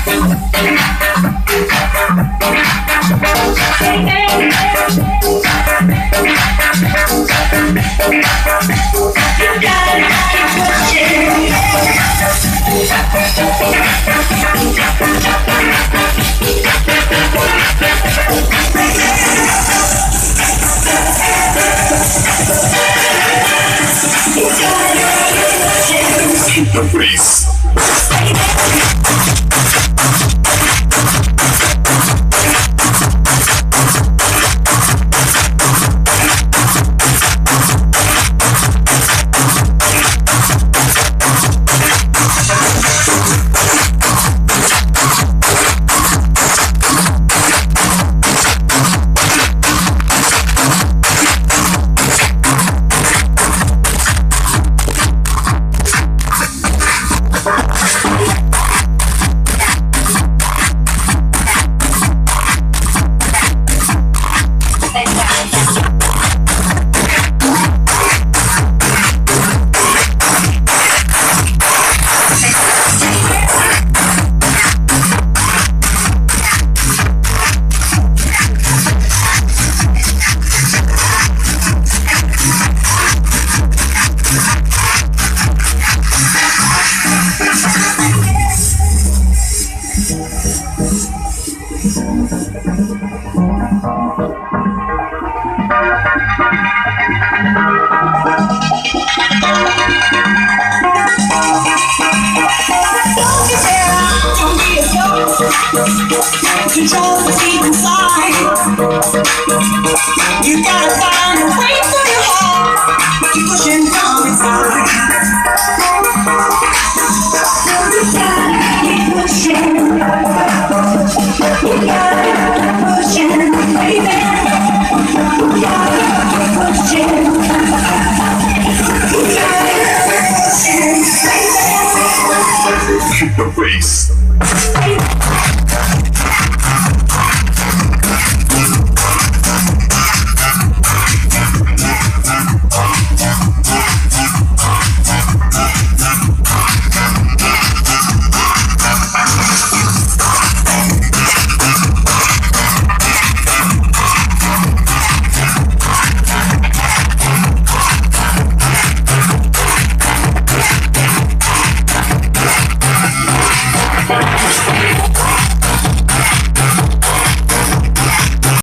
Keep the bass. Control the deep inside. You gotta find a way for your heart to push it from inside. You gotta keep pushing. You gotta keep pushing, baby. You gotta keep pushing. You gotta keep pushing, baby. Keep the bass.